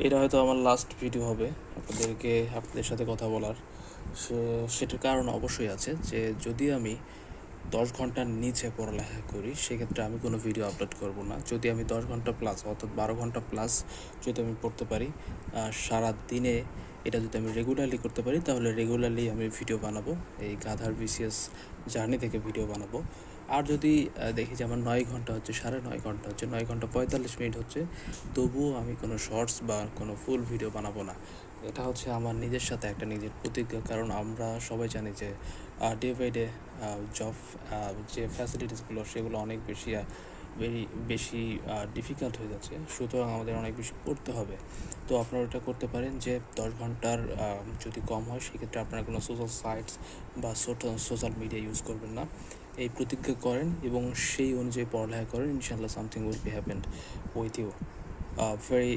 এটা হয়তো আমার লাস্ট ভিডিও হবে আপনাদের সাথে কথা বলার। সেটার কারণ অবশ্যই আছে যে যদি আমি 10 ঘন্টার নিচে পড়ালেখা করি সেক্ষেত্রে আমি কোনো ভিডিও আপলোড করব না। যদি আমি 10 ঘন্টা প্লাস অর্থাৎ 12 ঘন্টা প্লাস যদি আমি পড়তে পারি সারা দিনে, এটা যদি আমি রেগুলারলি করতে পারি তাহলে রেগুলারলি আমি ভিডিও বানাবো, এই গাধার বিসিএস জার্নি থেকে ভিডিও বানাবো। আর যদি দেখি যে আমার 9 ঘন্টা হচ্ছে, 9.5 ঘন্টা হচ্ছে, 9 ঘন্টা 45 মিনিট হচ্ছে, তবুও আমি কোনো শর্টস বা কোনো ফুল ভিডিও বানাবো না। এটা হচ্ছে আমার নিজের সাথে একটা নিজের প্রতিজ্ঞা। কারণ আমরা সবাই জানি যে ডে বাই ডে জব যে ফ্যাসিলিটিসগুলো সেগুলো অনেক বেশি ডিফিকাল্ট হয়ে যাচ্ছে, সুতরাং আমাদের অনেক বেশি পড়তে হবে। তো আপনারা এটা করতে পারেন যে 10 ঘন্টার যদি কম হয় সেক্ষেত্রে আপনারা কোনো সোশ্যাল সাইটস বা সোশ্যাল মিডিয়া ইউজ করবেন না, এই প্রতিজ্ঞা করেন এবং সেই অনুযায়ী পড়ালেখা করেন। ইনশাআল্লাহ something will be happened with you very